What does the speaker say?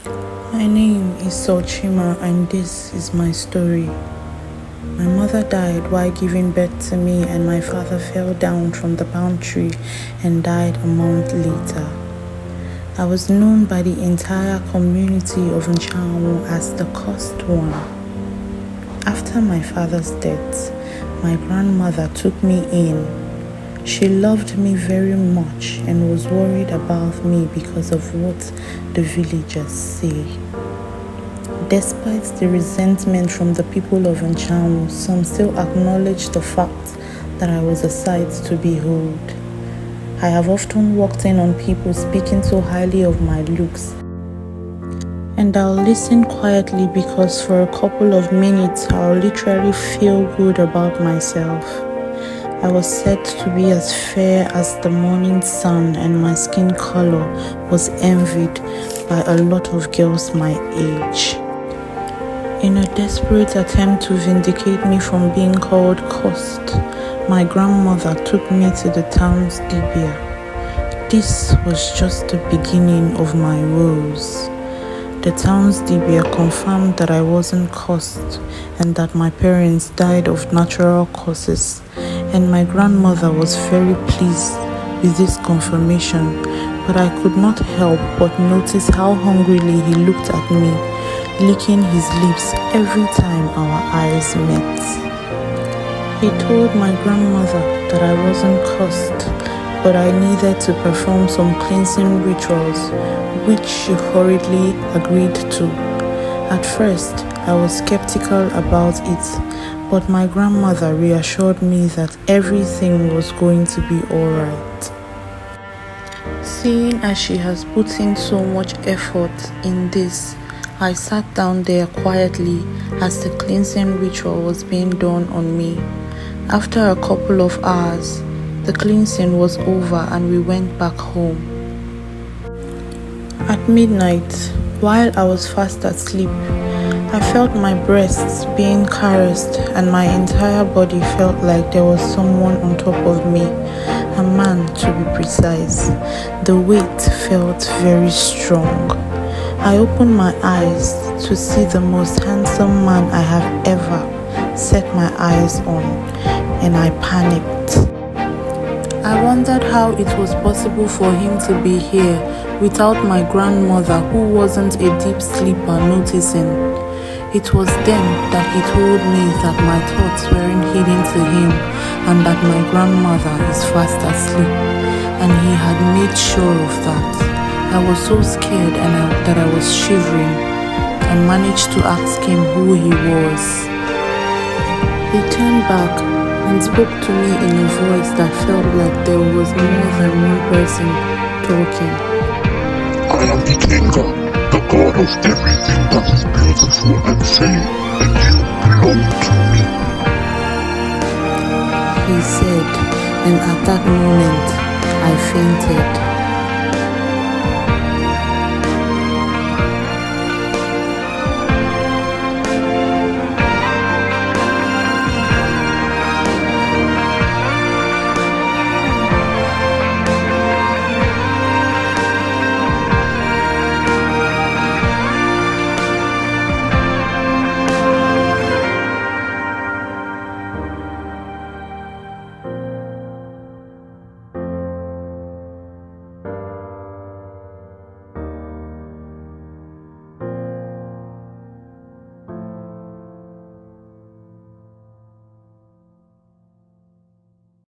My name is Sochima and this is my story. My mother died while giving birth to me and my father fell down from the palm tree and died a month later. I was known by the entire community of Nchanwu as the cursed one. After my father's death, my grandmother took me in. She loved me very much and was worried about me because of what the villagers say. Despite the resentment from the people of Nchanwu, some still acknowledge the fact that I was a sight to behold. I have often walked in on people speaking so highly of my looks, and I'll listen quietly because for a couple of minutes I'll literally feel good about myself. I was said to be as fair as the morning sun, and my skin color was envied by a lot of girls my age. In a desperate attempt to vindicate me from being called cursed, my grandmother took me to the town's dibia. This was just the beginning of my woes. The town's dibia confirmed that I wasn't cursed and that my parents died of natural causes, and my grandmother was very pleased with this confirmation, but I could not help but notice how hungrily he looked at me, licking his lips every time our eyes met. He told my grandmother that I wasn't cursed, but I needed to perform some cleansing rituals, which she hurriedly agreed to. At first, I was skeptical about it, but my grandmother reassured me that everything was going to be alright. Seeing as she has put in so much effort in this, I sat down there quietly as the cleansing ritual was being done on me. After a couple of hours, the cleansing was over and we went back home. At midnight, while I was fast asleep, I felt my breasts being caressed and my entire body felt like there was someone on top of me, a man to be precise. The weight felt very strong. I opened my eyes to see the most handsome man I have ever set my eyes on, and I panicked. I wondered how it was possible for him to be here without my grandmother, who wasn't a deep sleeper, noticing. It was then that he told me that my thoughts weren't hidden to him and that my grandmother is fast asleep, and he had made sure of that. I was so scared that I was shivering. I managed to ask him who he was. He turned back and spoke to me in a voice that felt like there was more than one person talking. I am the Kinga, the god of everything that is beautiful and fair, and you belong to me, he said, and at that moment I fainted.